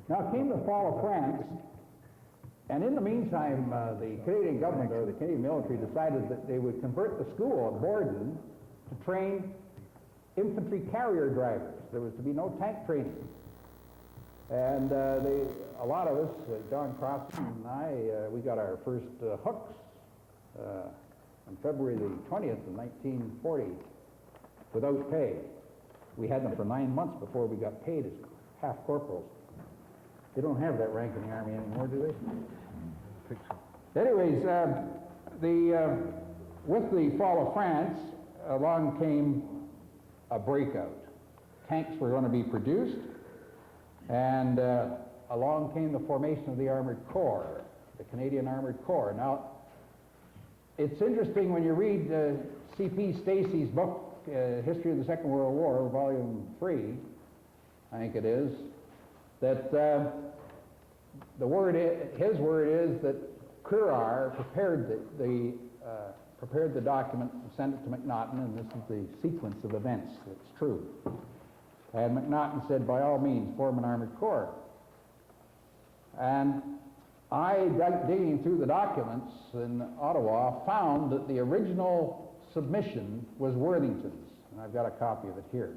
Now came the fall of France, and in the meantime, the Canadian government or the Canadian military decided that they would convert the school at Borden to train infantry carrier drivers. There was to be no tank training. And a lot of us, John Crossan and I, we got our first hooks on February the 20th of 1940 without pay. We had them for 9 months before we got paid as half corporals. They don't have that rank in the Army anymore, do they? Anyways, with the fall of France, along came a breakout. Tanks were going to be produced, and along came the formation of the Armored Corps, the Canadian Armored Corps. Now, it's interesting when you read C.P. Stacy's book, History of the Second World War, Volume 3, I think it is, that his word is that Currar prepared the document and sent it to McNaughton, and this is the sequence of events. It's true. And McNaughton said, by all means, form an Armored Corps. And I, digging through the documents in Ottawa, found that the original submission was Worthington's, and I've got a copy of it here.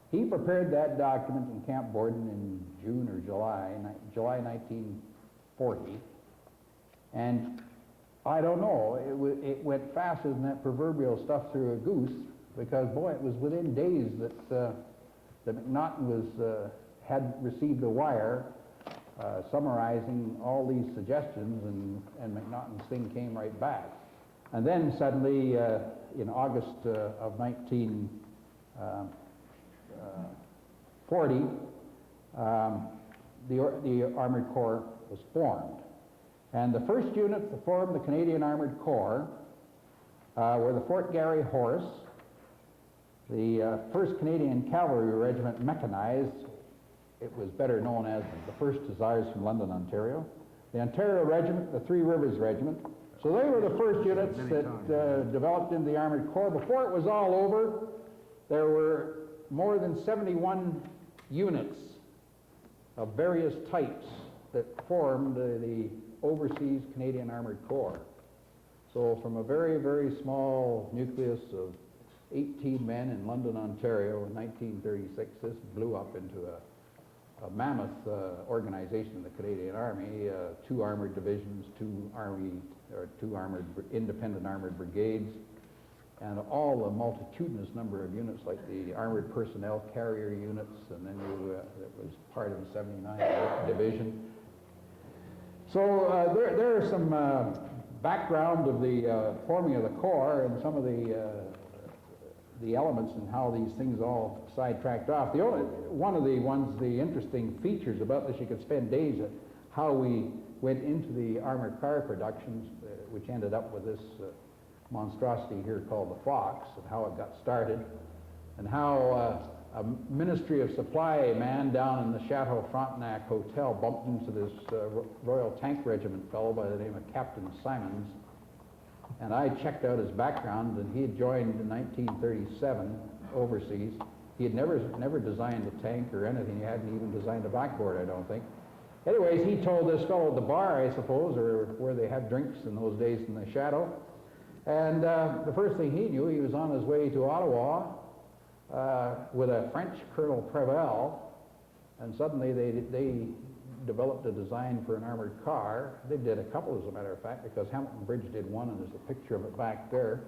He prepared that document in Camp Borden in June or July 1940, and I don't know, it went faster than that proverbial stuff through a goose, because, boy, it was within days that McNaughton had received a wire summarizing all these suggestions, and McNaughton's thing came right back. And then suddenly, in August of 1940, the Armored Corps was formed. And the first units to form the Canadian Armored Corps were the Fort Garry Horse, the 1st Canadian Cavalry Regiment Mechanized. It was better known as the 1st Hussars from London, Ontario. The Ontario Regiment, the Three Rivers Regiment. So they were the first units that developed into the Armored Corps. Before it was all over, there were more than 71 units of various types that formed the overseas Canadian Armored Corps. So from a very, very small nucleus of 18 men in London, Ontario in 1936, this blew up into a mammoth organization in the Canadian Army, 2 armored divisions, 2 independent armored brigades, and all the multitudinous number of units like the Armored Personnel Carrier units, and then it was part of the 79th Division. So there are some background of the forming of the Corps and some of the elements and how these things all sidetracked off. One of the interesting features about this, you could spend days at how we went into the armored car productions, which ended up with this monstrosity here called the Fox, and how it got started, and how a Ministry of Supply man down in the Chateau Frontenac Hotel bumped into this Royal Tank Regiment fellow by the name of Captain Simons. And I checked out his background, and he had joined in 1937 overseas. He had never designed a tank or anything. He hadn't even designed a backboard, I don't think. Anyways, he told this fellow at the bar, I suppose, or where they had drinks in those days in the Chateau. And the first thing he knew, he was on his way to Ottawa with a French Colonel Preval, and suddenly they developed a design for an armored car. They did a couple, as a matter of fact, because Hamilton Bridge did one, and there's a picture of it back there.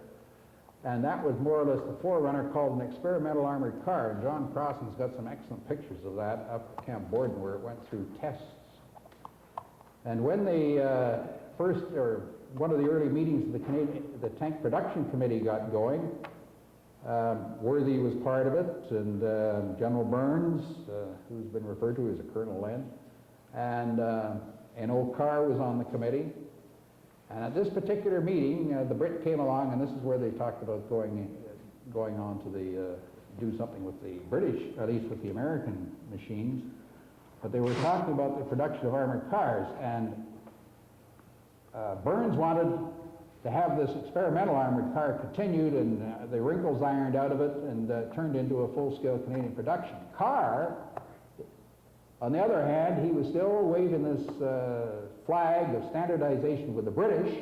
And that was more or less the forerunner, called an experimental armored car. And John Crossan's got some excellent pictures of that up at Camp Borden, where it went through tests. And when the one of the early meetings of the Tank Production Committee got going, Worthy was part of it, and General Burns, who's been referred to as a Colonel then, and O'Carr was on the committee. And at this particular meeting, the Brit came along, and this is where they talked about going on to do something with the British, at least with the American machines. But they were talking about the production of armored cars, and Burns wanted to have this experimental armored car continued and the wrinkles ironed out of it and turned into a full-scale Canadian production. Carr On the other hand, he was still waving this flag of standardization with the British,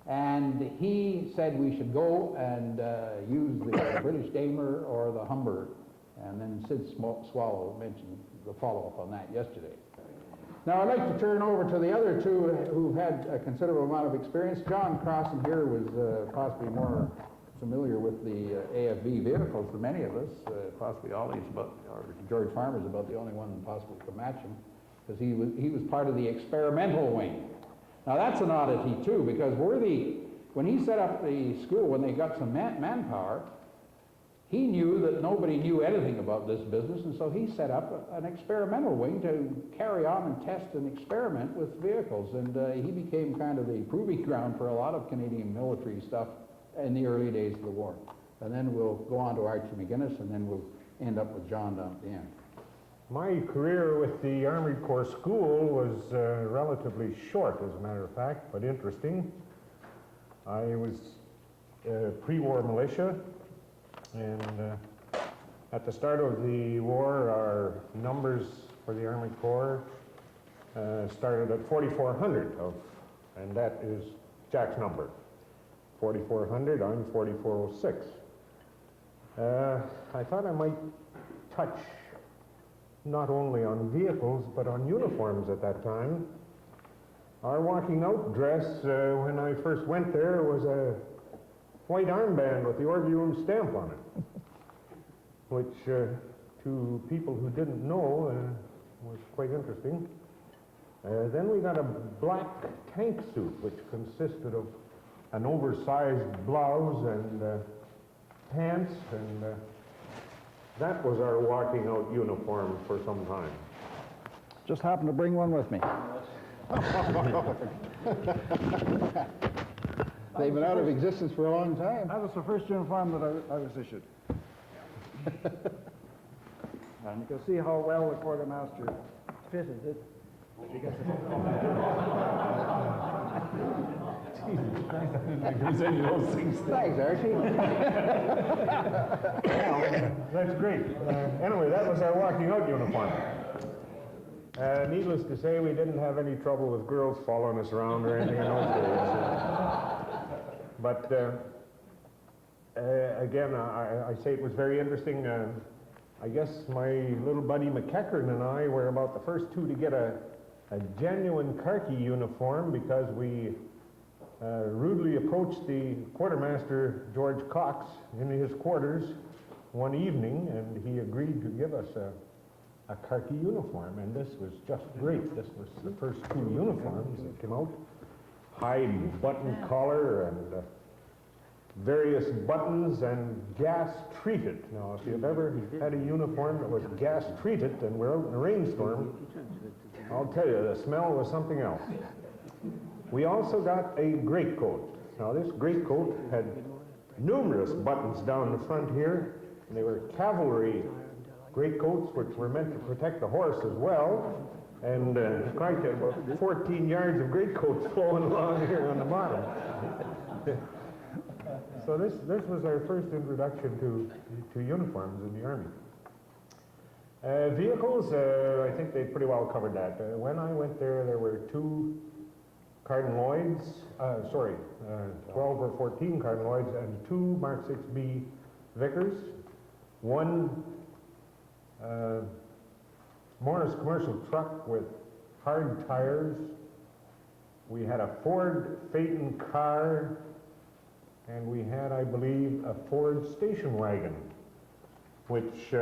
and he said we should go and use the British Damer or the Humber, and then Sid Swallow mentioned the follow-up on that yesterday. Now I'd like to turn over to the other two who've had a considerable amount of experience. John Crossan here was possibly more familiar with the AFB vehicles than many of us, possibly Ollie's about, or George Farmer's about the only one possibly could match him, because he was part of the experimental wing. Now that's an oddity too, because when he set up the school, when they got some manpower, he knew that nobody knew anything about this business, and so he set up an experimental wing to carry on and test and experiment with vehicles, and he became kind of the proving ground for a lot of Canadian military stuff in the early days of the war. And then we'll go on to Archie McGuinness, and then we'll end up with John down at the end. My career with the Armored Corps School was relatively short, as a matter of fact, but interesting. I was pre-war militia, and at the start of the war, our numbers for the Armored Corps started at 4,400, and that is Jack's number. 4,400, I'm 4,406. I thought I might touch not only on vehicles, but on uniforms at that time. Our walking out dress when I first went there was a white armband with the Orvium stamp on it, which to people who didn't know was quite interesting. Then we got a black tank suit, which consisted of an oversized blouse and pants, and that was our walking out uniform for some time. Just happened to bring one with me. They've been out of existence for a long time. That was the first uniform that I was issued. And you can see how well the quartermaster fitted it. Because Thanks, Archie. That's great. Anyway, that was our walking out uniform. Needless to say, we didn't have any trouble with girls following us around or anything in those days. But again, I say it was very interesting. I guess my little buddy McEachern and I were about the first two to get a genuine khaki uniform, because we rudely approached the quartermaster, George Cox, in his quarters one evening, and he agreed to give us a khaki uniform, and this was just great. This was the first two uniforms that came out. High button collar and various buttons and gas treated. Now, if you've ever had a uniform that was gas treated and we're out in a rainstorm, I'll tell you, the smell was something else. We also got a greatcoat. Now, this greatcoat had numerous buttons down the front here, and they were cavalry greatcoats, which were meant to protect the horse as well. And quite about 14 yards of greatcoats flowing along here on the bottom. So this was our first introduction to uniforms in the Army. Vehicles, I think they pretty well covered that. When I went there, there were two Cardin Lloyds, 12 or 14 Cardin Lloyds and two Mark 6B Vickers, one Morris commercial truck with hard tires. We had a Ford Phaeton car, and we had, I believe, a Ford station wagon, which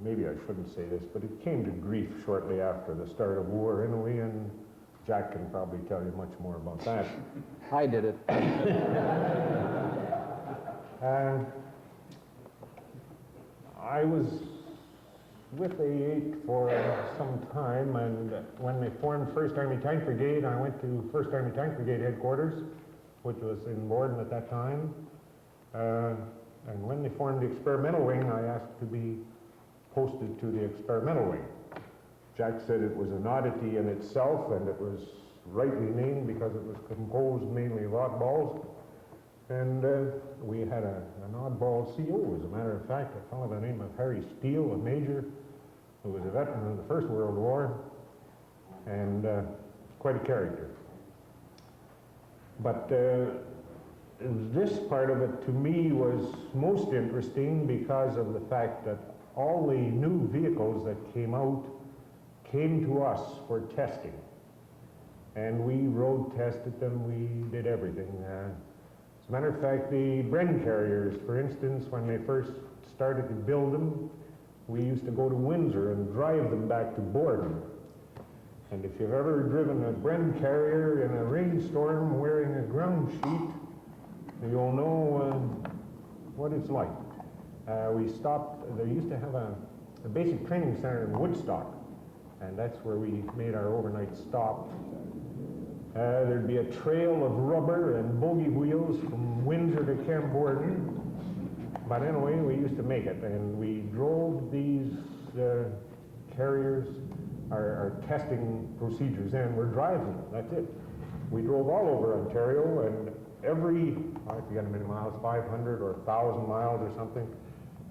maybe I shouldn't say this, but it came to grief shortly after the start of war anyway, and Jack can probably tell you much more about that. I did it. I was with A8 for some time, and when they formed 1st Army Tank Brigade, I went to 1st Army Tank Brigade headquarters, which was in Borden at that time. And when they formed the experimental wing, I asked to be posted to the experimental wing. Jack said it was an oddity in itself, and it was rightly named because it was composed mainly of oddballs. And we had an oddball CO, as a matter of fact, a fellow by the name of Harry Steele, a major, who was a veteran of the First World War, and quite a character. But this part of it, to me, was most interesting because of the fact that all the new vehicles that came out came to us for testing. And we road tested them, we did everything. As a matter of fact, the Bren carriers, for instance, when they first started to build them, we used to go to Windsor and drive them back to Borden. And if you've ever driven a Bren carrier in a rainstorm wearing a ground sheet, you'll know what it's like. We stopped, they used to have a basic training center in Woodstock, and that's where we made our overnight stop. There'd be a trail of rubber and bogey wheels from Windsor to Camp Borden. But anyway, we used to make it, and we drove these carriers, our testing procedures in. We're driving them, that's it. We drove all over Ontario, and every, I forget how many miles, 500 or 1,000 miles or something,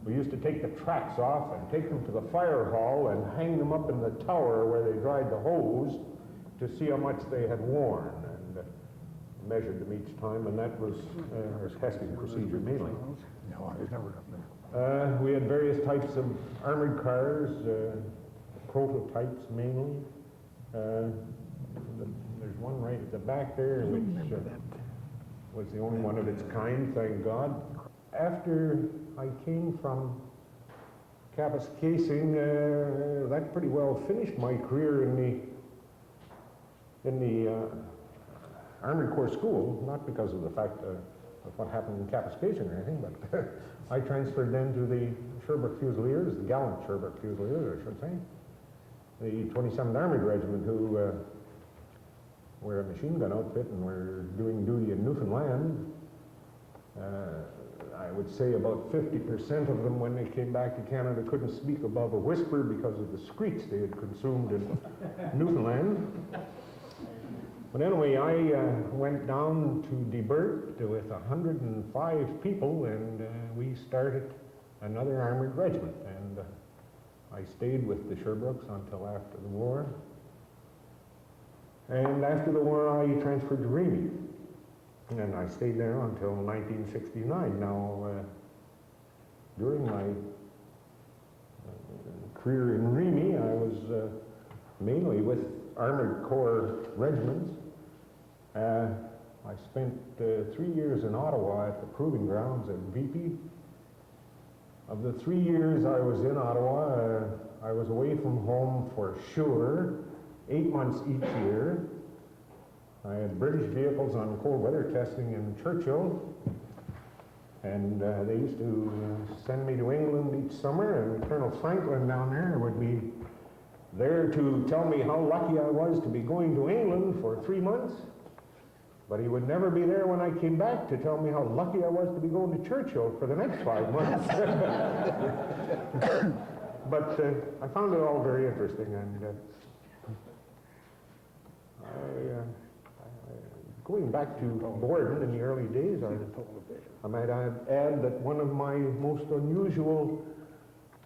we used to take the tracks off and take them to the fire hall and hang them up in the tower where they dried the hose to see how much they had worn, and measured them each time, and that was our testing procedure mainly. No, I was never up there. We had various types of armored cars, prototypes mainly. There's one right at the back there, which was the only one of its kind, thank God. After I came from Kapuskasing, that pretty well finished my career in the Armored Corps School, not because of the fact of what happened in Kapuskasing or anything, but I transferred then to the Sherbrooke Fusiliers, the gallant Sherbrooke Fusiliers, I should say, the 27th Armored Regiment, who were a machine gun outfit and were doing duty in Newfoundland. I would say about 50% of them, when they came back to Canada, couldn't speak above a whisper because of the screech they had consumed in Newfoundland. But anyway, I went down to Dieppe with 105 people, and we started another armored regiment. And I stayed with the Sherbrooks until after the war. And after the war, I transferred to Remy. And I stayed there until 1969. Now, during my career in Remy, I was mainly with Armored Corps regiments. I spent 3 years in Ottawa at the proving grounds at Dieppe. Of the 3 years I was in Ottawa, I was away from home for sure, 8 months each year. I had British vehicles on cold weather testing in Churchill, and they used to send me to England each summer, and Colonel Franklin down there would be there to tell me how lucky I was to be going to England for 3 months, but he would never be there when I came back to tell me how lucky I was to be going to Churchill for the next 5 months. But I found it all very interesting, and going back to Borden in the early days, I might add that one of my most unusual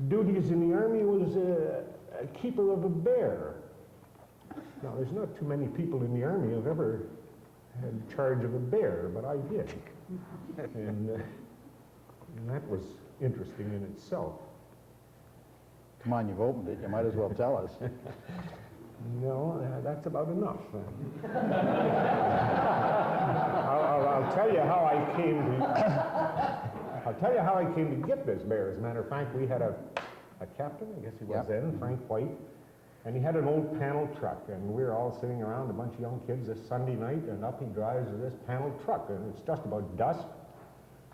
duties in the Army was a keeper of a bear. Now, there's not too many people in the Army who've ever had charge of a bear, but I did. And that was interesting in itself. Come on, you've opened it. You might as well tell us. No, that's about enough. I'll tell you how I came to. I'll tell you how I came to get this bear. As a matter of fact, we had a captain, I guess he was then, Frank White, and he had an old panel truck, and we were all sitting around, a bunch of young kids, this Sunday night, and up he drives with this panel truck, and it's just about dusk.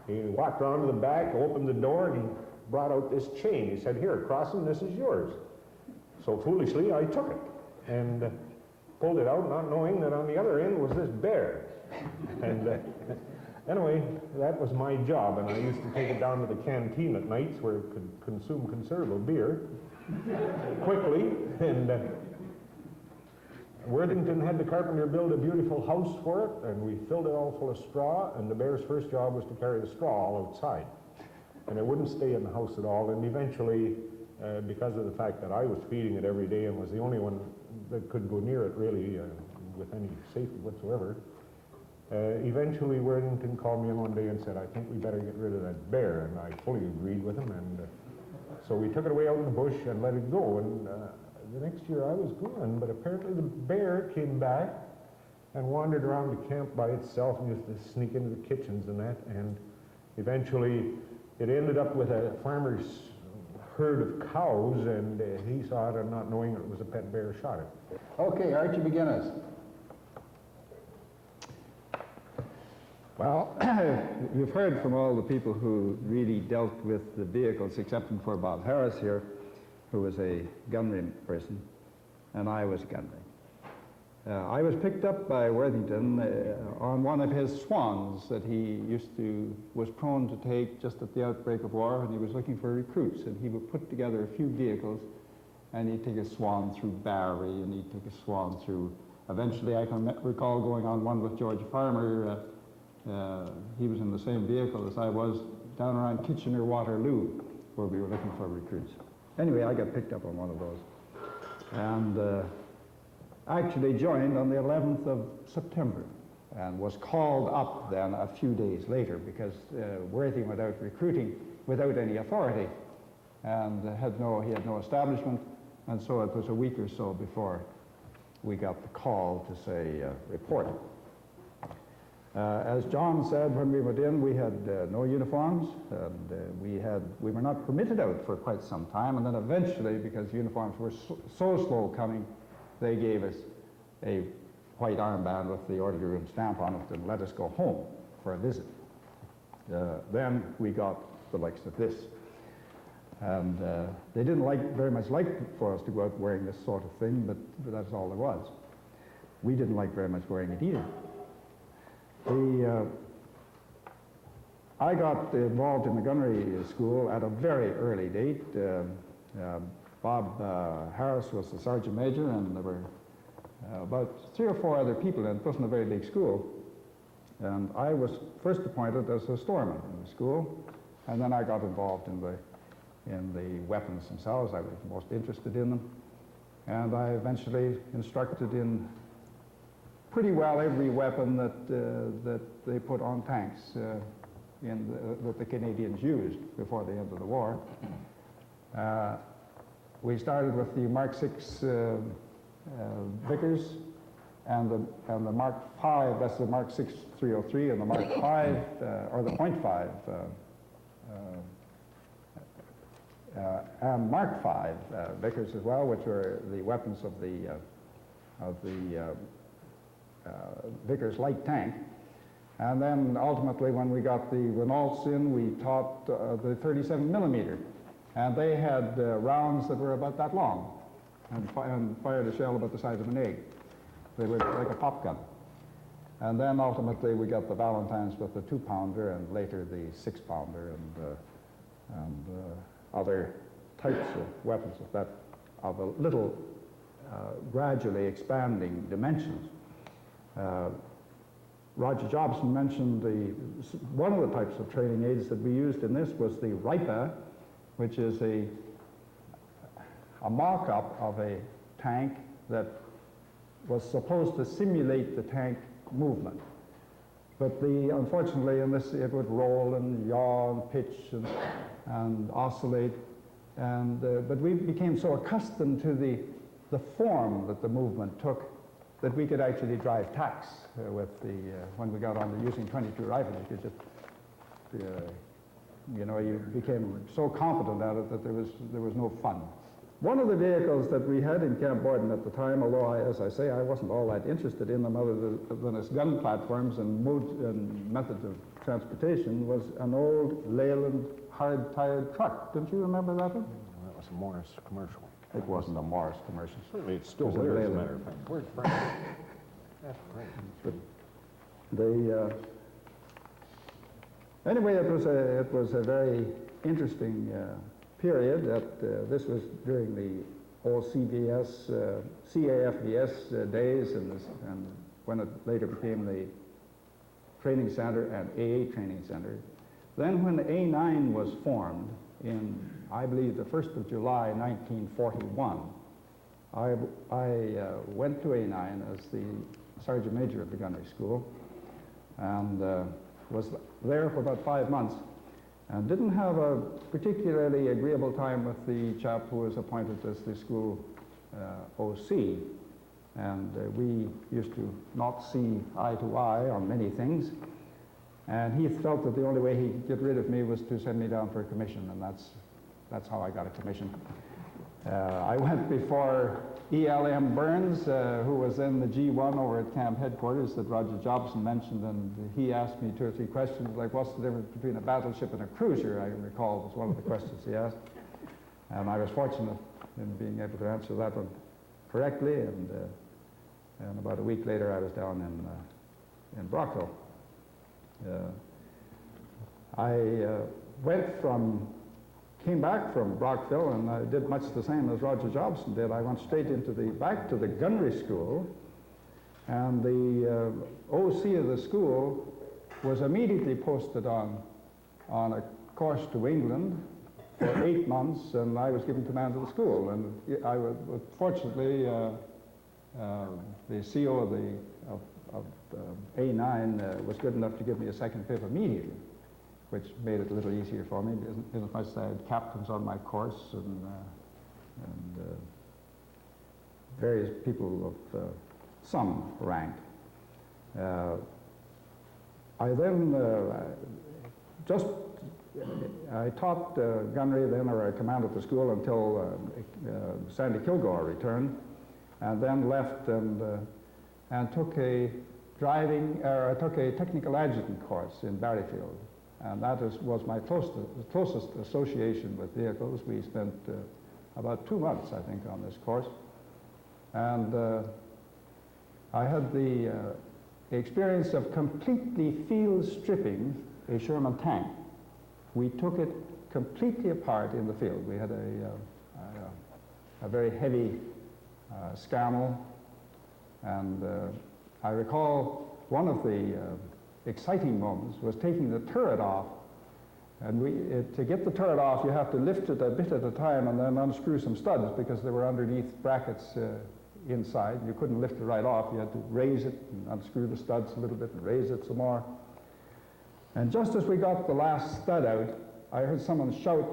He walked around to the back, opened the door, and he brought out this chain. He said, "Here, Crossan, this is yours." So foolishly, I took it and pulled it out, not knowing that on the other end was this bear. And anyway, that was my job, and I used to take it down to the canteen at nights where it could consume considerable beer quickly, and Worthington had the carpenter build a beautiful house for it, and we filled it all full of straw, and the bear's first job was to carry the straw all outside. And it wouldn't stay in the house at all, and eventually, because of the fact that I was feeding it every day and was the only one that could go near it really with any safety whatsoever, eventually Worthington called me in one day and said, I think we better get rid of that bear, and I fully agreed with him, and so we took it away out in the bush and let it go, and the next year I was gone, but apparently the bear came back and wandered around the camp by itself and used to sneak into the kitchens and that, and eventually it ended up with a farmer's herd of cows, and he saw it, and not knowing it was a pet bear, shot it. Okay, Archie McGinnis. Well, you've heard from all the people who really dealt with the vehicles, excepting for Bob Harris here, who was a gunnery person, and I was a gunnery. I was picked up by Worthington on one of his swans that he was prone to take just at the outbreak of war, and he was looking for recruits, and he would put together a few vehicles, and he'd take a swan through Barry, and he'd take a swan through, eventually I can recall going on one with George Farmer. He was in the same vehicle as I was, down around Kitchener-Waterloo, where we were looking for recruits. Anyway, I got picked up on one of those, and actually joined on the 11th of September, and was called up then a few days later because Worthing went out recruiting without any authority, and he had no establishment, and so it was a week or so before we got the call to say report. As John said, when we went in, we had no uniforms, and we were not permitted out for quite some time, and then eventually, because uniforms were so slow coming, they gave us a white armband with the orderly room stamp on it and let us go home for a visit. Then we got the likes of this, and they didn't very much like for us to go out wearing this sort of thing, but that's all there was. We didn't like very much wearing it either. I got involved in the gunnery school at a very early date. Bob Harris was the sergeant major, and there were about 3 or 4 other people, and it wasn't a very big school. And I was first appointed as a storeman in the school, and then I got involved in the weapons themselves. I was most interested in them, and I eventually instructed in pretty well every weapon that they put on tanks that the Canadians used before the end of the war. We started with the Mark 6 Vickers and the Mark 5, that's the Mark 6 303, and the Mark 5, or the .5, and Mark 5 Vickers as well, which were the weapons of the Vickers light tank. And then ultimately, when we got the Renaults in, we taught the 37 millimeter. And they had rounds that were about that long and fired a shell about the size of an egg. They were like a pop gun. And then ultimately we got the Valentines with the 2-pounder, and later the 6-pounder, and other types of weapons of a little gradually expanding dimensions. Roger Jobson mentioned one of the types of training aids that we used in this was the RIPA, which is a mock-up of a tank that was supposed to simulate the tank movement. But unfortunately in this it would roll and yaw and pitch and oscillate, but we became so accustomed to the form that the movement took that we could actually drive tacks when we got on to using 22 rifles. You could just, you became so competent at it that there was no fun. One of the vehicles that we had in Camp Borden at the time, although as I say, I wasn't all that interested in them other than as gun platforms and methods of transportation, was an old Leyland hard-tired truck. Don't you remember that one? That was a Morris commercial. It wasn't a Morris commercial. Certainly it's still It was a there, as a Leyland. matter of fact. Where's Frank? That's Frank. But anyway, it was a very interesting period. This was during the old CAFVS days, and when it later became the training center and AA training center. Then when A9 was formed in, I believe, the 1st of July, 1941, I went to A9 as the Sergeant Major of the Gunnery School, and was there for about 5 months, and didn't have a particularly agreeable time with the chap who was appointed as the school OC. And we used to not see eye to eye on many things. And he felt that the only way he could get rid of me was to send me down for a commission, and that's how I got a commission. I went before E.L.M. Burns, who was then the G1 over at camp headquarters that Roger Jobson mentioned, and he asked me 2 or 3 questions, like what's the difference between a battleship and a cruiser, I recall was one of the questions he asked. And I was fortunate in being able to answer that one correctly, and about a week later I was down in Brockville. Came back from Brockville, and I did much the same as Roger Jobson did. I went straight back to the gunnery school, and the OC of the school was immediately posted on a course to England for 8 months, and I was given command of the school. And I was fortunately the CO of A9 was good enough to give me a second pip immediately, which made it a little easier for me, in as much as I had captains on my course and various people of some rank. I then I taught gunnery then, or I commanded the school until Sandy Kilgore returned, and then left and took a technical adjutant course in Barryfield. And that was my closest association with vehicles. We spent about 2 months, I think, on this course. And I had the experience of completely field stripping a Sherman tank. We took it completely apart in the field. We had a very heavy scannel, and I recall one of the exciting moments was taking the turret off, and to get the turret off you have to lift it a bit at a time and then unscrew some studs because they were underneath brackets inside. You couldn't lift it right off. You had to raise it and unscrew the studs a little bit and raise it some more. And just as we got the last stud out, I heard someone shout,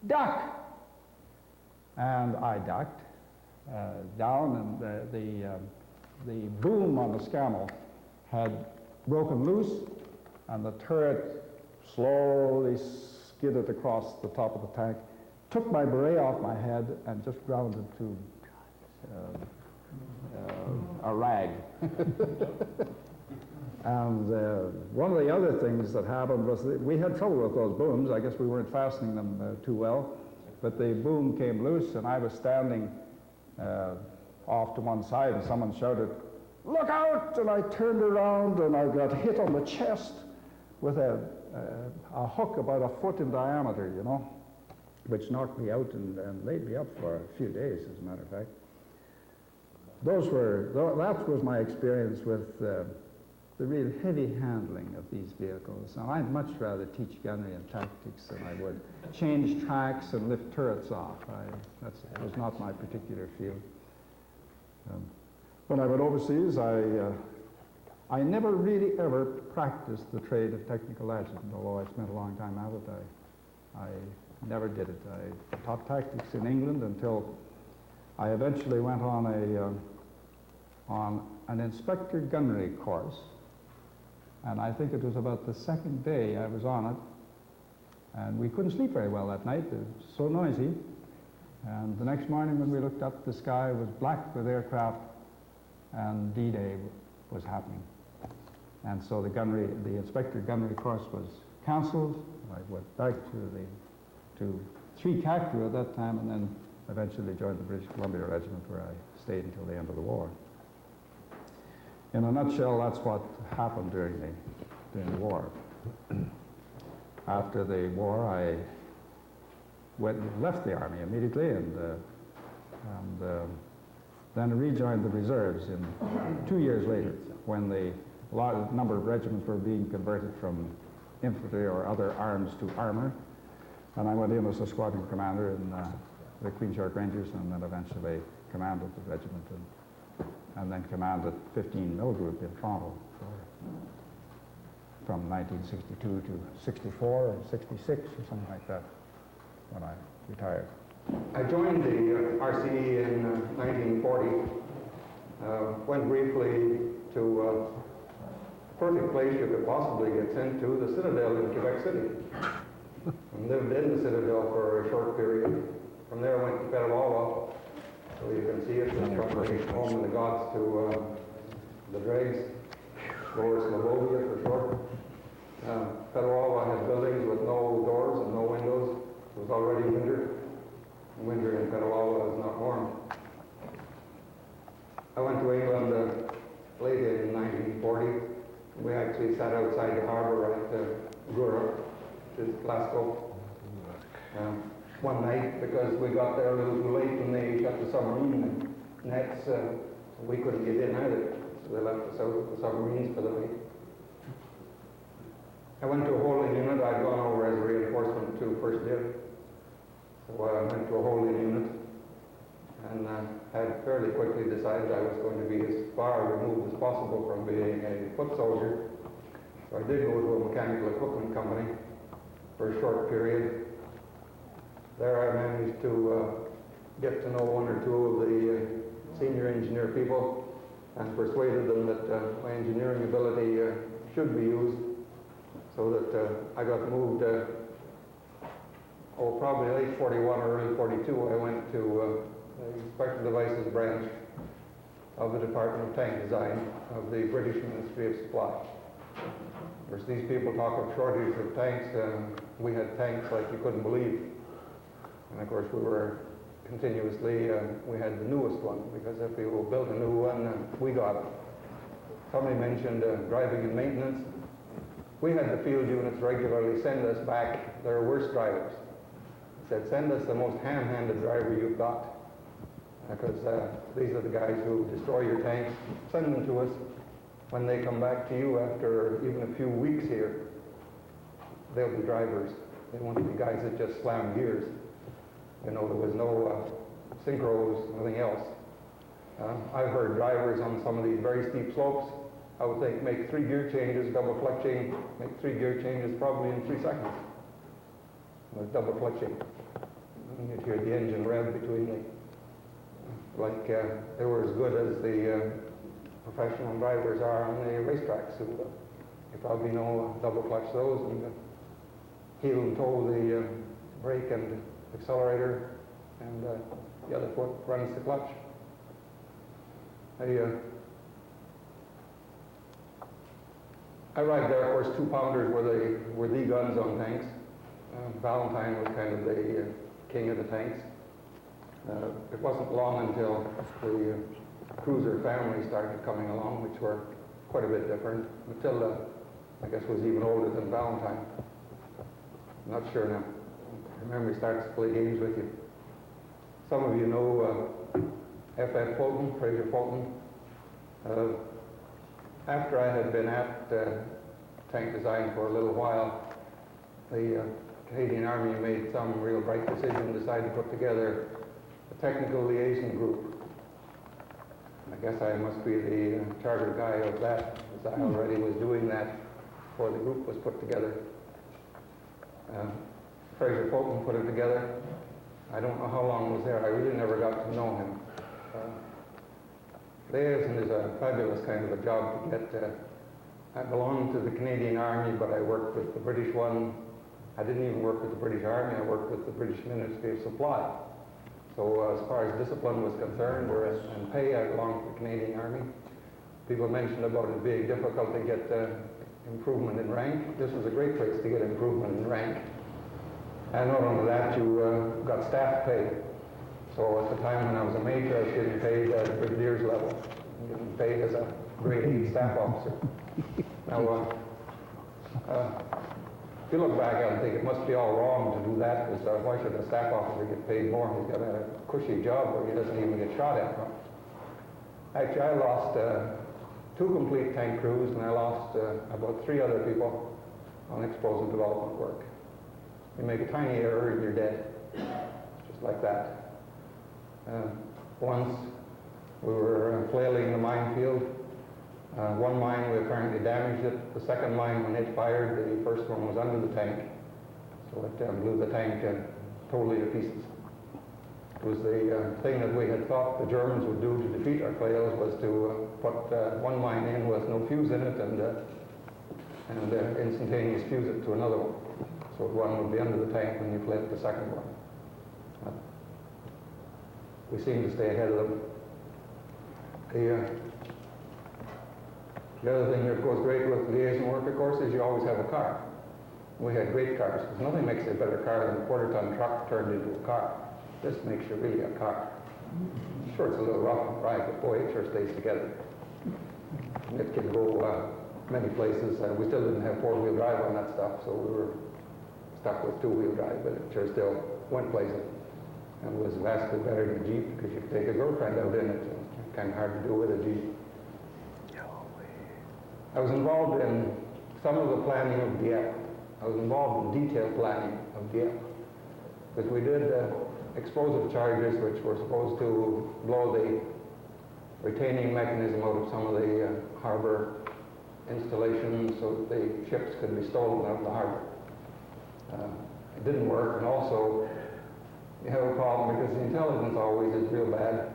"Duck!" And I ducked down, and the boom on the scannel had broken loose, and the turret slowly skidded across the top of the tank, took my beret off my head, and just grounded to a rag. And one of the other things that happened was that we had trouble with those booms. I guess we weren't fastening them too well, but the boom came loose, and I was standing off to one side, and someone shouted, "Look out!" And I turned around, and I got hit on the chest with a hook about a foot in diameter, you know, which knocked me out and laid me up for a few days, as a matter of fact. That was my experience with the real heavy handling of these vehicles. And I'd much rather teach gunnery and tactics than I would change tracks and lift turrets off. That was not my particular field. When I went overseas, I never really ever practiced the trade of technical adjutant, although I spent a long time at it. I never did it. I taught tactics in England until I eventually went on an inspector gunnery course, and I think it was about the second day I was on it, and we couldn't sleep very well that night. It was so noisy, and the next morning when we looked up, the sky was black with aircraft, and D-Day was happening. And so the inspector gunnery course was cancelled. I went back to 3 Cactu at that time, and then eventually joined the British Columbia Regiment, where I stayed until the end of the war. In a nutshell, that's what happened during the war. After the war, I left the Army immediately and and then rejoined the reserves in 2 years later, when the number of regiments were being converted from infantry or other arms to armor. And I went in as a squadron commander in the Queen's York Rangers, and then eventually commanded the regiment, and then commanded 15 Mill Group in Toronto from 1962 to 64 or 66 or something like that when I retired. I joined the RCE in 1940. Went briefly to the perfect place you could possibly get sent to, the Citadel in Quebec City. And lived in the Citadel for a short period. From there I went to Petawawa, so you can see it from the Home of the Gods to the Dregs, Lower Slovovia for short. Petawawa had buildings with no doors and no windows. It was already winter. Winter in Petawawa is not warm. I went to England late in 1940. We actually sat outside the harbour at Gura, which is Glasgow, one night because we got there a little too late and they shut the submarine nets. We couldn't get in either, so they left us out with the submarines for the night. I went to a holding unit. I'd gone over as a reinforcement to 1st Div. So I went to a holding unit and had fairly quickly decided I was going to be as far removed as possible from being a foot soldier. So I did go to a mechanical equipment company for a short period. There I managed to get to know one or two of the senior engineer people and persuaded them that my engineering ability should be used, so that I got moved, probably late 41 or early 42, I went to the Special Devices branch of the Department of Tank Design of the British Ministry of Supply. Of course, these people talk of shortage of tanks. We had tanks like you couldn't believe. And of course, we were continuously, we had the newest one, because if we will build a new one, we got it. Somebody mentioned driving and maintenance. We had the field units regularly send us back their worst drivers. Said, send us the most ham-handed driver you've got, because these are the guys who destroy your tanks. Send them to us. When they come back to you after even a few weeks here, they'll be drivers. They won't be guys that just slam gears. You know, there was no synchros, nothing else. I've heard drivers on some of these very steep slopes, I would think, make 3 gear changes, double clutching, make 3 gear changes probably in 3 seconds with double clutching. And you'd hear the engine rev between the, like they were as good as the professional drivers are on the racetracks. Who, you probably know double clutch those and heel and toe the brake and accelerator, and the other foot runs the clutch. I arrived there, of course, 2-pounders were the guns on tanks. Valentine was kind of the king of the tanks. It wasn't long until the cruiser family started coming along, which were quite a bit different. Matilda, I guess, was even older than Valentine. I'm not sure now. Her memory starts to play games with you. Some of you know F.F. Fulton, Fraser Fulton. After I had been at tank design for a little while, the Canadian Army made some real bright decision, decided to put together a technical liaison group. I guess I must be the charter guy of that, as I already was doing that before the group was put together. Fraser Fulton put it together. I don't know how long he was there. I really never got to know him. Liaison is a fabulous kind of a job to get. I belonged to the Canadian Army, but I worked with the British one. I didn't even work with the British Army. I worked with the British Ministry of Supply. So as far as discipline was concerned, and pay, I belonged to the Canadian Army. People mentioned about it being difficult to get improvement in rank. This was a great place to get improvement in rank. And not only that, you got staff pay. So at the time when I was a major, I was getting paid at brigadier's level. I'm getting paid as a grade 8 staff officer. Now, you look back at it and think it must be all wrong to do that, because why should a staff officer get paid more? He's got a cushy job where he doesn't even get shot at. Actually, I lost 2 complete tank crews, and I lost about 3 other people on explosive development work. You make a tiny error and you're dead, just like that. Once we were flailing the minefield. One mine we apparently damaged it. The second mine, when it fired, the first one was under the tank, so it blew the tank totally to pieces. It was the thing that we had thought the Germans would do to defeat our flails, was to put one mine in with no fuse in it and instantaneous fuse it to another one. So one would be under the tank when you flit the second one. We seemed to stay ahead of them. The other thing that goes great with liaison work, of course, is you always have a car. We had great cars, because nothing makes a better car than a quarter-ton truck turned into a car. This makes you really a car. Sure, it's a little rough and ride, but boy, it sure stays together. And it can go many places. We still didn't have 4-wheel drive on that stuff, so we were stuck with 2-wheel drive, but it sure still went places. And was vastly better than a Jeep, because you could take a girlfriend out in it. It's kind of hard to do with a Jeep. I was involved in some of the planning of Dieppe. I was involved in detailed planning of Dieppe, because we did explosive charges which were supposed to blow the retaining mechanism out of some of the harbor installations so that the ships could be stolen out of the harbor. It didn't work, and also you have a problem because the intelligence always is real bad.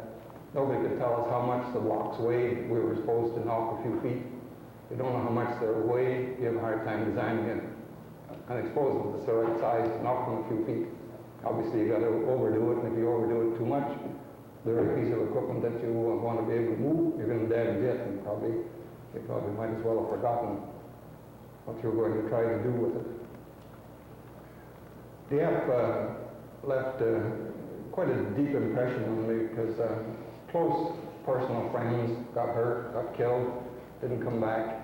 Nobody could tell us how much the blocks weighed. We were supposed to knock a few feet. You don't know how much they're weighed. You have a hard time designing an explosive that's the right size to knock them a few feet. Obviously, you got to overdo it, and if you overdo it too much, the very piece of equipment that you want to be able to move, you're going to damage it, and you probably might as well have forgotten what you're going to try to do with it. Dieppe left quite a deep impression on me, because close personal friends got hurt, got killed, didn't come back,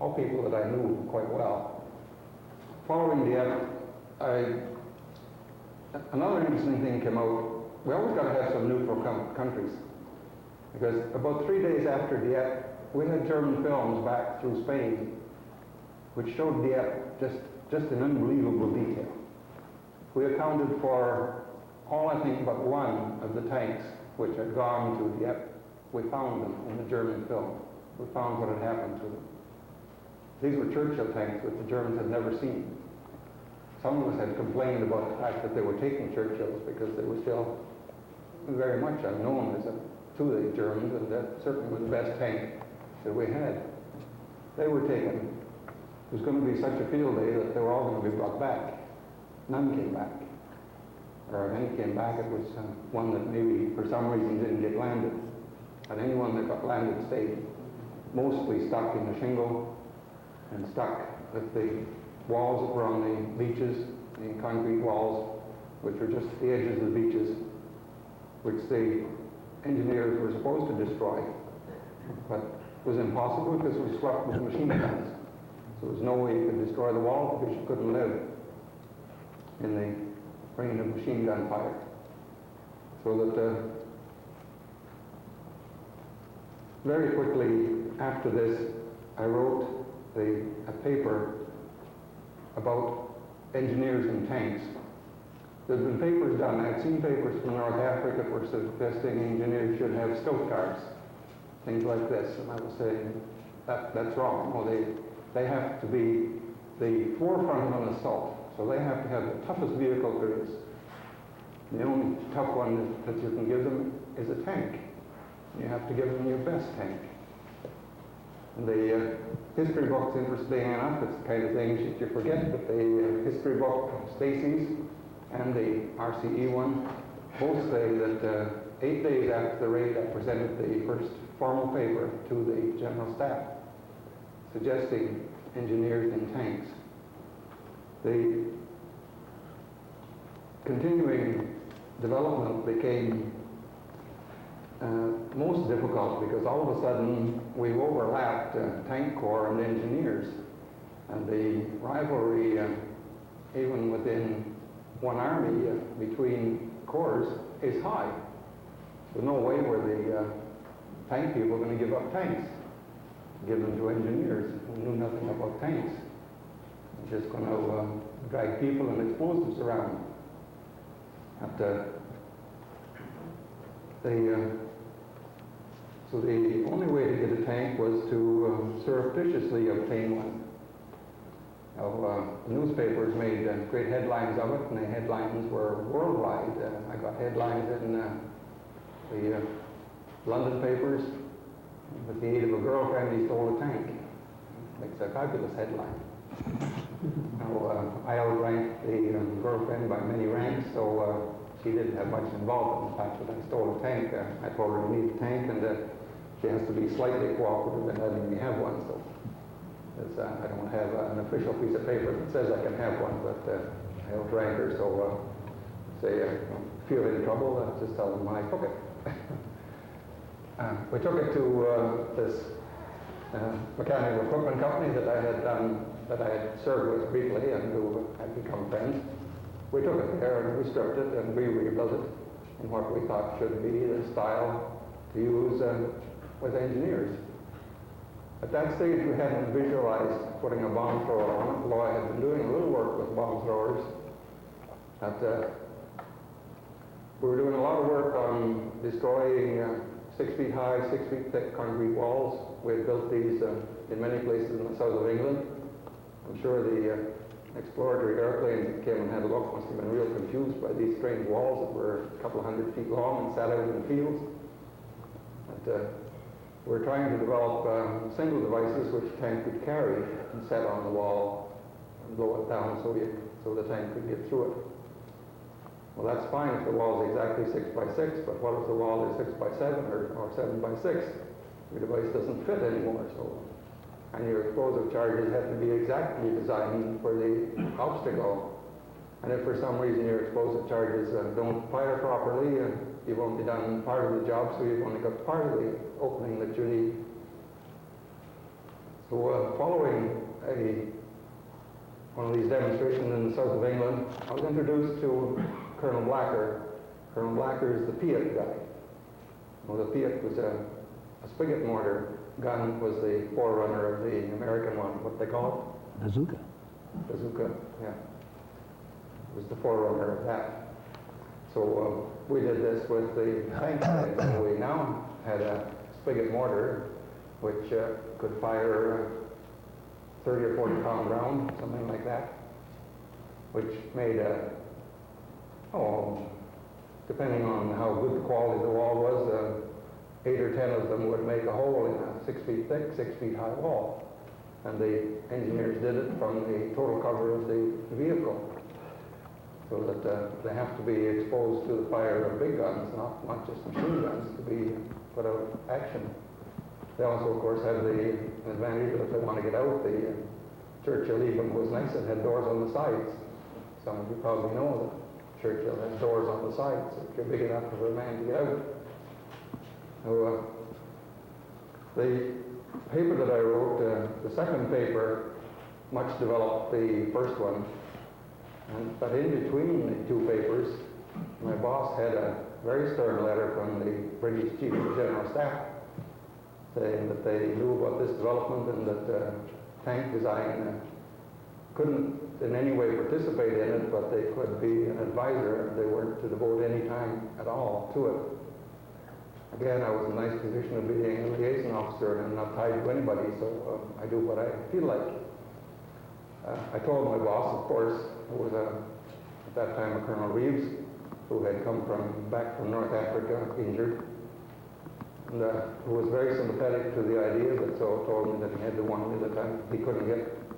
all people that I knew quite well. Following Dieppe, another interesting thing came out. We always got to have some neutral countries, because about 3 days after Dieppe, we had German films back through Spain which showed Dieppe just in unbelievable detail. We accounted for all, I think, but one of the tanks which had gone to Dieppe. We found them in the German film. We found what had happened to them. These were Churchill tanks which the Germans had never seen. Some of us had complained about the fact that they were taking Churchills because they were still very much unknown to the Germans, and that certainly was the best tank that we had. They were taken. It was going to be such a field day that they were all going to be brought back. None came back. Or if any came back, it was one that maybe for some reason didn't get landed. And anyone that got landed stayed mostly stuck in the shingle and stuck with the walls that were on the beaches, the concrete walls, which were just the edges of the beaches, which the engineers were supposed to destroy. But it was impossible because it was swept with machine guns. So there was no way you could destroy the wall because you couldn't live in the rain of machine gun fire. So that very quickly after this, I wrote a paper about engineers and tanks. There's been papers done. I've seen papers from North Africa where suggesting engineers should have scout cars, things like this, and I was saying that's wrong. Well, they have to be the forefront of an assault, so they have to have the toughest vehicle there is. The only tough one that you can give them is a tank. You have to give them your best tank. And the history book's interesting enough. It's the kind of things that you forget, but the history book, Stacy's, and the RCE one, both say that 8 days after the raid, I presented the first formal paper to the General Staff, suggesting engineers in tanks. The continuing development became most difficult because all of a sudden we overlapped tank corps and engineers, and the rivalry even within one army, between corps, is high. There's no way where the tank people are going to give up tanks, give them to engineers who knew nothing about tanks. They're just going to drag people and explosives around. So the only way to get a tank was to surreptitiously obtain one. Now, the newspapers made great headlines of it, and the headlines were worldwide. I got headlines in the London papers. With the aid of a girlfriend, he stole a tank. Makes a fabulous headline. Now, I outranked the girlfriend by many ranks, so she didn't have much involvement in the fact that I stole a tank. I told her to need a tank, and she has to be slightly cooperative in letting me have one. So I don't have an official piece of paper that says I can have one, but I outrank her. So say, if you have any trouble, just tell them I took it. We took it to this mechanical equipment company that I had served with briefly and who had become friends. We took it there and we stripped it and we rebuilt it in what we thought should be the style to use with engineers. At that stage, we hadn't visualized putting a bomb thrower on it, although I had been doing a little work with bomb throwers. We were doing a lot of work on destroying 6 feet high, 6 feet thick concrete walls. We had built these in many places in the south of England. I'm sure the exploratory airplanes that came and had a look must have been real confused by these strange walls that were a couple of 100 feet long and sat out in the fields. We're trying to develop single devices which the tank could carry and set on the wall and blow it down so the tank could get through it. Well, that's fine if the wall is exactly 6 by 6, but what if the wall is 6 by 7 or 7 by 6? Your device doesn't fit anymore, and your explosive charges have to be exactly designed for the obstacle. And if for some reason your explosive charges don't fire properly, you've only done part of the job, so you've only got part of the opening that you need. So following one of these demonstrations in the south of England, I was introduced to Colonel Blacker. Colonel Blacker is the Fiat guy. Well, the Fiat was a spigot mortar gun, was the forerunner of the American one, what they call it? Bazooka. Bazooka, yeah. It was the forerunner of that. So we did this with the tank side. So we now had a spigot mortar which could fire 30 or 40 pound round, something like that, which made depending on how good the quality of the wall was, 8 or 10 of them would make a hole in a 6 feet thick, 6 feet high wall. And the engineers did it from the total cover of the vehicle, so that they have to be exposed to the fire of big guns, not just machine guns, to be put out of action. They also, of course, have the advantage that if they want to get out, the Churchill even was nice. It had doors on the sides. Some of you probably know that Churchill has doors on the sides if you're big enough for a man to get out. So, the paper that I wrote, the second paper, much developed the first one. But in between the two papers, my boss had a very stern letter from the British Chief of General Staff saying that they knew about this development and that tank design couldn't in any way participate in it, but they could be an advisor and they weren't to devote any time at all to it. Again, I was in a nice position of being a liaison officer and not tied to anybody, so I do what I feel like. I told my boss, of course, who was at that time a Colonel Reeves, who had come back from North Africa injured, and who was very sympathetic to the idea, but so told me that he had to warn me that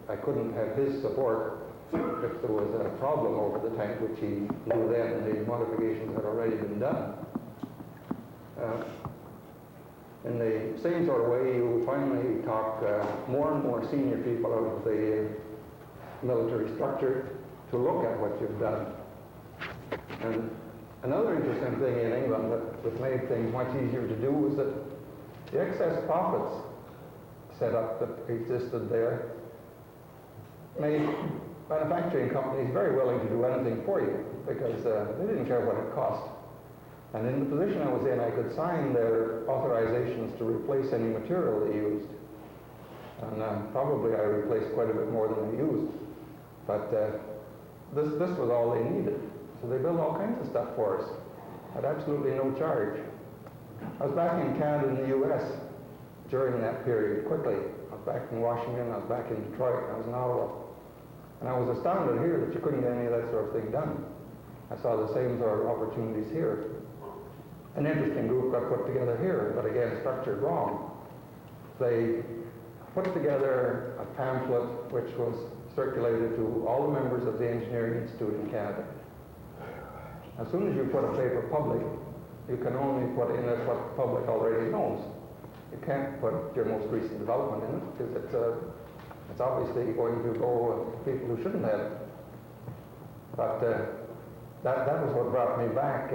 I couldn't have his support if there was a problem over the tank, which he knew then the modifications had already been done. In the same sort of way, you finally talk more and more senior people out of the military structure to look at what you've done. And another interesting thing in England that made things much easier to do was that the excess profits set up that existed there made manufacturing companies very willing to do anything for you because they didn't care what it cost. And in the position I was in, I could sign their authorizations to replace any material they used. And probably I replaced quite a bit more than they used. But this was all they needed. So they built all kinds of stuff for us at absolutely no charge. I was back in Canada and the U.S. during that period, quickly. I was back in Washington, I was back in Detroit, I was in Ottawa. And I was astounded here that you couldn't get any of that sort of thing done. I saw the same sort of opportunities here. An interesting group got put together here, but again, structured wrong. They put together a pamphlet which was circulated to all the members of the Engineering Institute in Canada. As soon as you put a paper public, you can only put in it what the public already knows. You can't put your most recent development in it because it's obviously going to go to people who shouldn't have it. But that was what brought me back.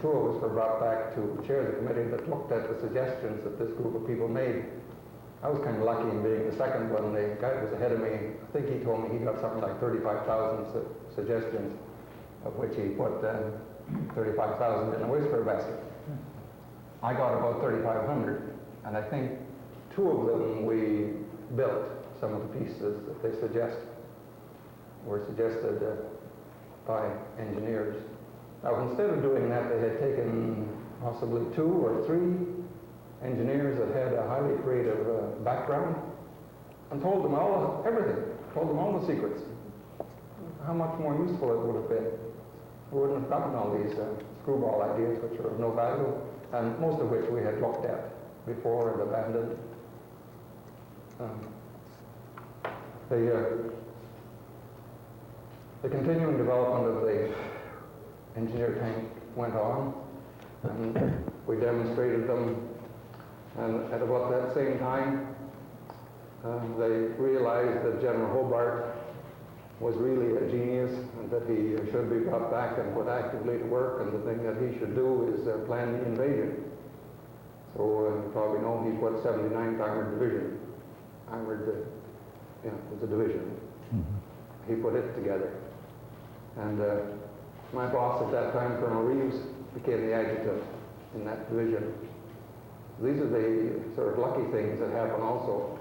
Two of us were brought back to chair the committee that looked at the suggestions that this group of people made. I was kind of lucky in being the second one. The guy who was ahead of me, I think he told me he got something like 35,000 suggestions, of which he put 35,000 in a wastepaper basket. I got about 3,500, and I think two of them we built. Some of the pieces that they suggest were suggested by engineers. Now, instead of doing that, they had taken possibly 2 or 3 engineers that had a highly creative background and told them everything, told them all the secrets. How much more useful it would have been. We wouldn't have gotten all these screwball ideas which are of no value, and most of which we had looked at before and abandoned. The continuing development of the engineer tank went on, and we demonstrated them. And at about that same time, they realized that General Hobart was really a genius and that he should be brought back and put actively to work, and the thing that he should do is plan the invasion. So you probably know he put 79th Armored Division. It was a division. He put it together. And my boss at that time, Colonel Reeves, became the adjutant in that division. These are the sort of lucky things that happen also.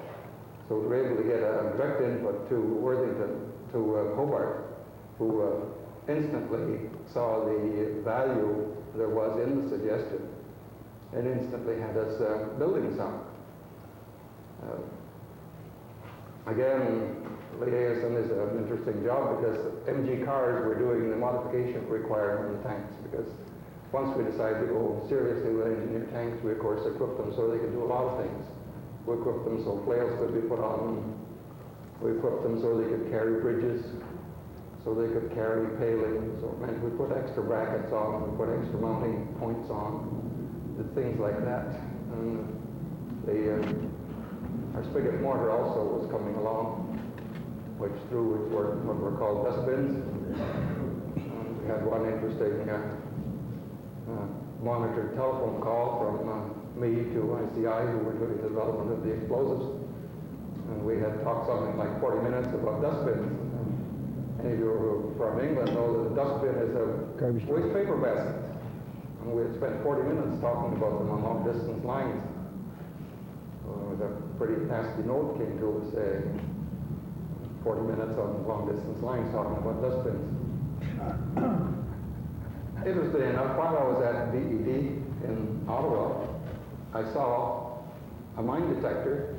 So we were able to get a direct input to Worthington, to Hobart, who instantly saw the value there was in the suggestion and instantly had us building some. Again, liaison is an interesting job because MG cars were doing the modification required on the tanks, because once we decided to go seriously with engineer tanks, we of course equipped them so they could do a lot of things. We equipped them so flails could be put on them. We equipped them so they could carry bridges, so they could carry palings. So it meant we put extra brackets on, we put extra mounting points on, did things like that. And our spigot mortar also was coming along, which through its work what were called dustbins. We had one interesting monitored telephone call from me to ICI, who were doing the development of the explosives. And we had talked something like 40 minutes about dustbins. Any of you who are from England know that a dustbin is a waste paper basket. And we had spent 40 minutes talking about them on long distance lines. It was a pretty nasty note came to us saying 40 minutes on long distance lines talking about dustbins. Interestingly enough, while I was at DED in Ottawa, I saw a mine detector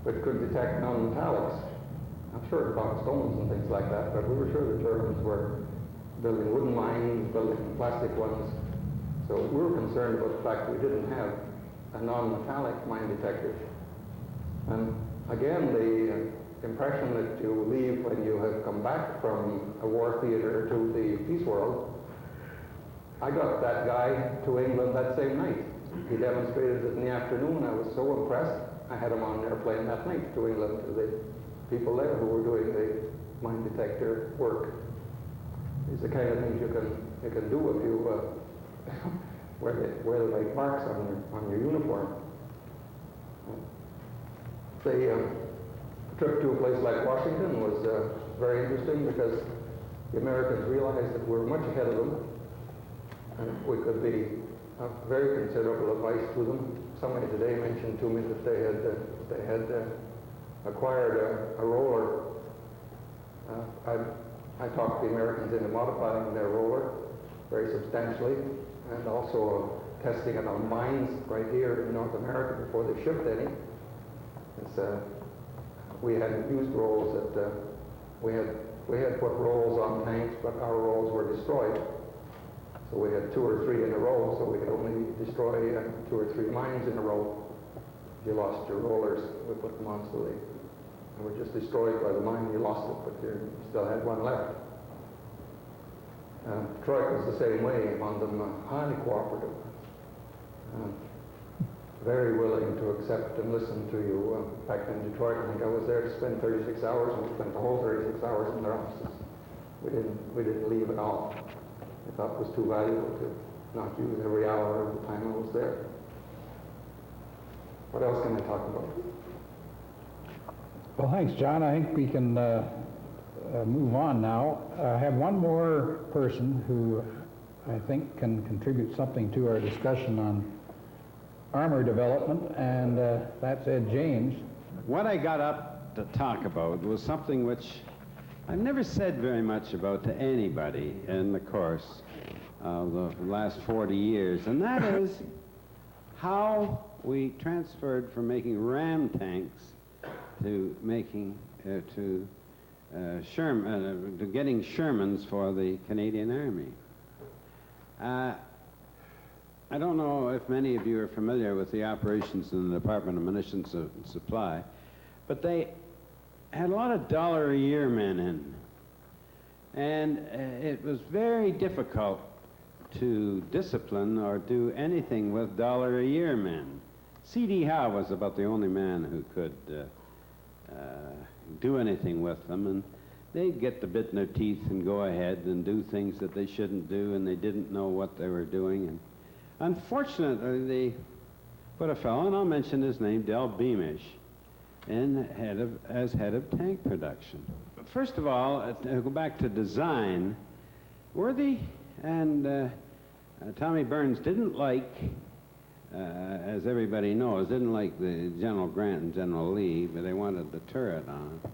which could detect non-metallics. I'm sure it found stones and things like that, but we were sure the Germans were building wooden mines, building plastic ones. So we were concerned about the fact we didn't have a non-metallic mine detector. And again, the impression that you leave when you have come back from a war theater to the peace world. I got that guy to England that same night. He demonstrated it in the afternoon. I was so impressed. I had him on an airplane that night to England to the people there who were doing the mine detector work. These are the kind of things you can do if you wear the right marks on your uniform. The trip to a place like Washington was very interesting because the Americans realized that we were much ahead of them, and we could be of very considerable advice to them. Somebody today mentioned to me that they had acquired a roller. I talked the Americans into modifying their roller very substantially, and also testing it on mines right here in North America before they shipped any. We hadn't used rolls that we had put rolls on tanks, but our rolls were destroyed. So we had 2 or 3 in a row, so we could only destroy 2 or 3 mines in a row. If you lost your rollers, we put them on so they were just destroyed by the mine. You lost it, but you still had one left. Detroit was the same way on them, highly cooperative. Very willing to accept and listen to you. Back in Detroit, I think I was there to spend 36 hours, and we spent the whole 36 hours in their offices. We didn't leave at all. I thought it was too valuable to not use every hour of the time I was there. What else can I talk about? Well, thanks, John. I think we can move on now. I have one more person who I think can contribute something to our discussion on armor development, and that's Ed James. What I got up to talk about was something which I've never said very much about to anybody in the course of the last 40 years, and that is how we transferred from making ram tanks to making to getting Shermans for the Canadian Army. I don't know if many of you are familiar with the operations in the Department of Munitions and Supply, but they had a lot of dollar-a-year men in, and it was very difficult to discipline or do anything with dollar-a-year men. C.D. Howe was about the only man who could do anything with them, and they'd get the bit in their teeth and go ahead and do things that they shouldn't do, and they didn't know what they were doing. And unfortunately, they put a fellow, and I'll mention his name, Del Beamish, as head of tank production. First of all, to go back to design, Worthy and Tommy Burns didn't like, as everybody knows, didn't like the General Grant and General Lee, but they wanted the turret on it.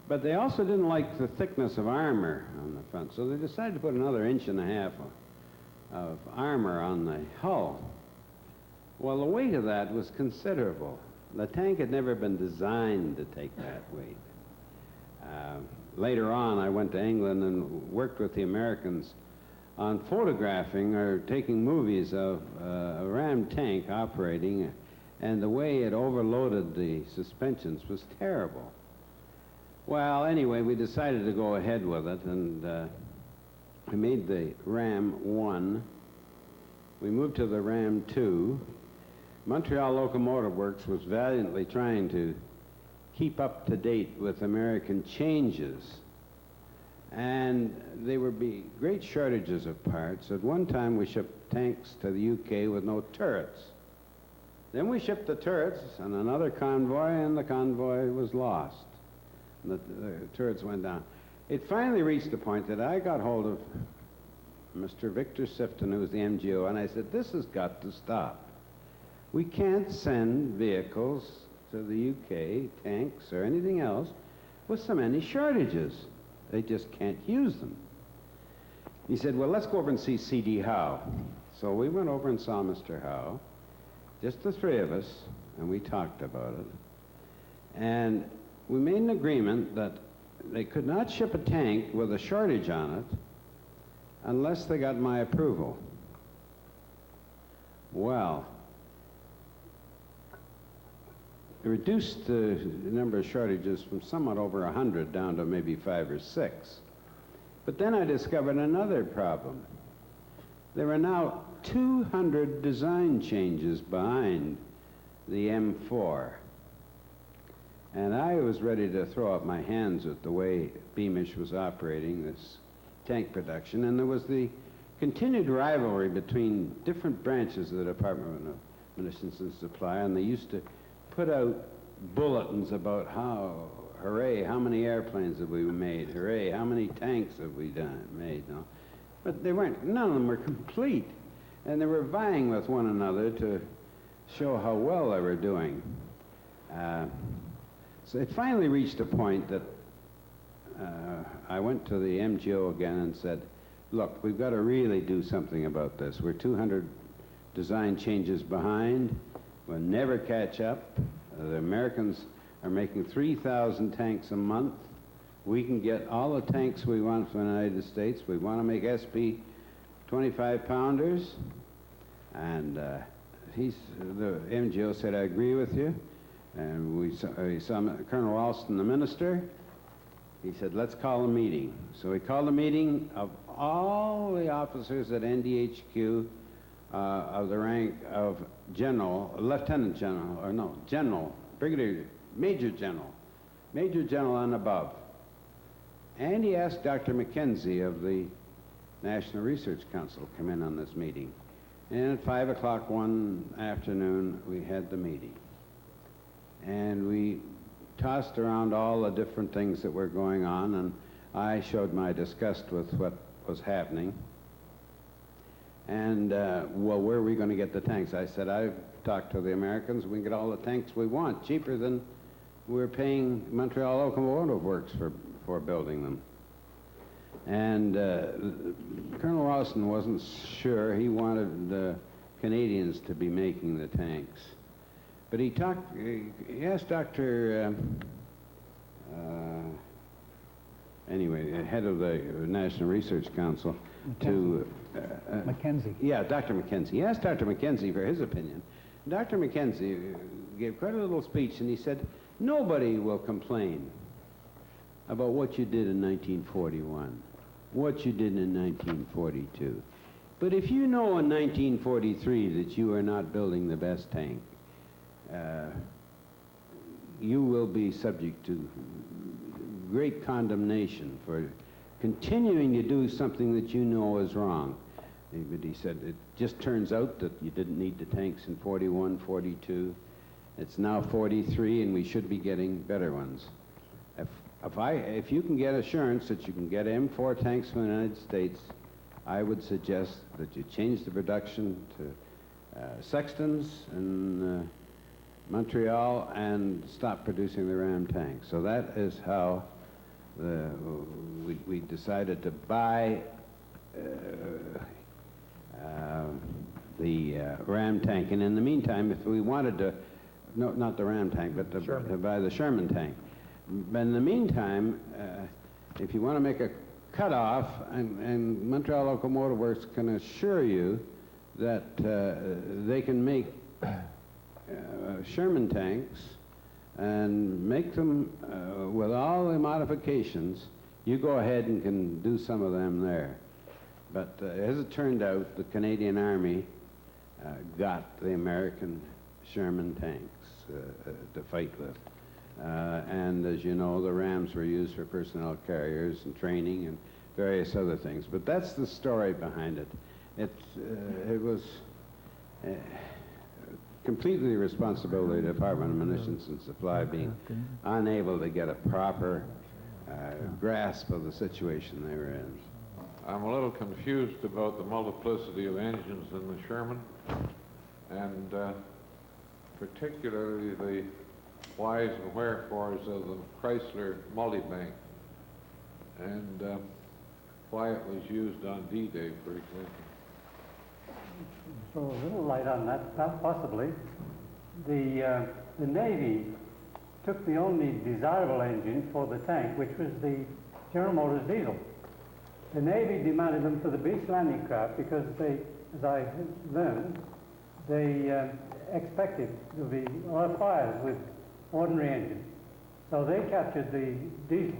But they also didn't like the thickness of armor on the front, so they decided to put another 1.5 inches of armor on the hull. Well, the weight of that was considerable. The tank had never been designed to take that weight. Later on, I went to England and worked with the Americans on photographing or taking movies of a ram tank operating, and the way it overloaded the suspensions was terrible. Well, anyway, we decided to go ahead with it, and we made the Ram 1. We moved to the Ram 2. Montreal Locomotive Works was valiantly trying to keep up to date with American changes. And there would be great shortages of parts. At one time, we shipped tanks to the UK with no turrets. Then we shipped the turrets on another convoy, and the convoy was lost. And the turrets went down. It finally reached the point that I got hold of Mr. Victor Sifton, who was the MGO, and I said, this has got to stop. We can't send vehicles to the UK, tanks or anything else, with so many shortages. They just can't use them. He said, well, let's go over and see C.D. Howe. So we went over and saw Mr. Howe, just the 3 of us, and we talked about it. And we made an agreement that they could not ship a tank with a shortage on it unless they got my approval. Well, it reduced the number of shortages from somewhat over 100 down to maybe 5 or 6. But then I discovered another problem. There are now 200 design changes behind the M4. And I was ready to throw up my hands at the way Beamish was operating this tank production. And there was the continued rivalry between different branches of the Department of Munitions and Supply, and they used to put out bulletins about how hooray, how many airplanes have we made? Hooray, how many tanks have we made? No? But they weren't, none of them were complete. And they were vying with one another to show how well they were doing. So it finally reached a point that I went to the MGO again and said, look, we've got to really do something about this. We're 200 design changes behind. We'll never catch up. The Americans are making 3,000 tanks a month. We can get all the tanks we want from the United States. We want to make SP 25-pounders. And the MGO said, I agree with you. And we saw Colonel Ralston, the minister. He said, let's call a meeting. So we called a meeting of all the officers at NDHQ of the rank of general, lieutenant general, or no, general, brigadier, major general and above. And he asked Dr. Mackenzie of the National Research Council to come in on this meeting. And at 5 o'clock one afternoon, we had the meeting. And we tossed around all the different things that were going on, and I showed my disgust with what was happening. And, well, where are we going to get the tanks? I said, I've talked to the Americans. We can get all the tanks we want, cheaper than we're paying Montreal Locomotive Works for building them. And Colonel Ralston wasn't sure. He wanted the Canadians to be making the tanks. But he asked Dr. Anyway, head of the National Research Council to... Mackenzie. Yeah, Dr. Mackenzie. He asked Dr. Mackenzie for his opinion. Dr. Mackenzie gave quite a little speech, and he said, nobody will complain about what you did in 1941, what you did in 1942. But if you know in 1943 that you are not building the best tank, you will be subject to great condemnation for continuing to do something that you know is wrong. But he said, it just turns out that you didn't need the tanks in 41, 42. It's now 43, and we should be getting better ones. If you can get assurance that you can get M4 tanks from the United States, I would suggest that you change the production to Sextons in Montreal and stop producing the Ram tanks. So that is how we decided to buy the Ram tank. And in the meantime, if we wanted to, no, not the Ram tank, but to buy the Sherman tank. But in the meantime, if you want to make a cutoff, and Montreal Locomotive Works can assure you that they can make Sherman tanks and make them with all the modifications, you go ahead and can do some of them there. But as it turned out, the Canadian Army got the American Sherman tanks to fight with. And as you know, the Rams were used for personnel carriers and training and various other things. But that's the story behind it. It was completely the responsibility of the Department of Munitions and Supply being unable to get a proper grasp of the situation they were in. I'm a little confused about the multiplicity of engines in the Sherman, and particularly the whys and wherefores of the Chrysler multibank, and why it was used on D-Day, for example. So a little light on that, possibly. The Navy took the only desirable engine for the tank, which was the General Motors diesel. The Navy demanded them for the beach landing craft because they, as I learned, they expected there to be a lot of fires with ordinary engines. So they captured the diesel,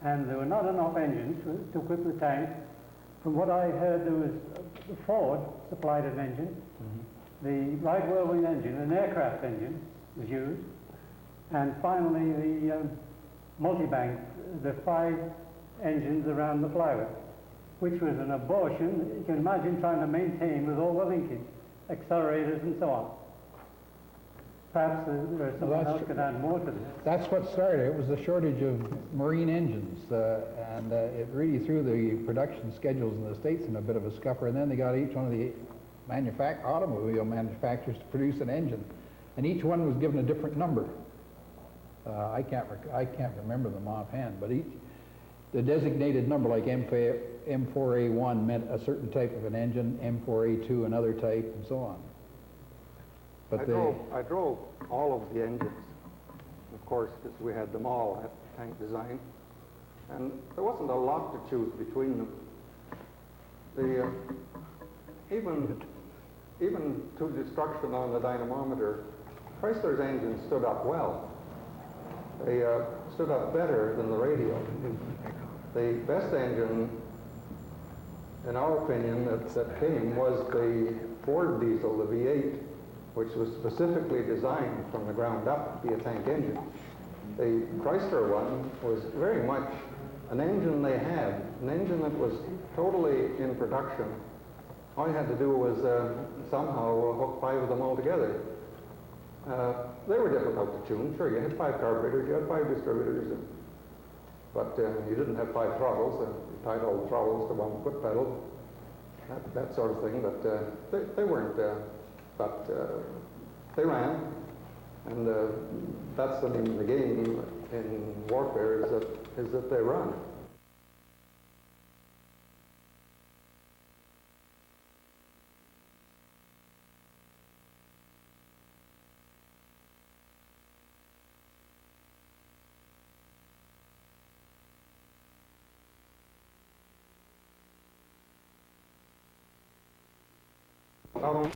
and there were not enough engines to equip the tank. From what I heard, there was Ford supplied an engine. The Wright whirlwind engine, an aircraft engine, was used. And finally, the multibank, the 5 engines around the flywheel, which was an abortion. You can imagine trying to maintain with all the linkage, accelerators and so on. perhaps someone that's else could add more to this. That's what started. It was the shortage of marine engines, and it really threw the production schedules in the States in a bit of a scupper. And then they got each one of the automobile manufacturers to produce an engine, and each one was given a different number. I can't remember them offhand, but the designated number, like M4A1 meant a certain type of an engine, M4A2 another type, and so on. But I drove all of the engines, of course, because we had them all at Tank Design, and there wasn't a lot to choose between them. Even to destruction on the dynamometer, Chrysler's engine stood up well. They stood up better than the radio. The best engine, in our opinion, that came was the Ford diesel, the V8, which was specifically designed from the ground up to be a tank engine. The Chrysler one was very much an engine they had, an engine that was totally in production. All you had to do was somehow hook 5 of them all together. They were difficult to tune. Sure, you had 5 carburetors, you had 5 distributors, but you didn't have 5 throttles. You tied all the throttles to one foot pedal, that sort of thing. But they weren't. But they ran, and that's the name of the game in warfare, is that they run. Not only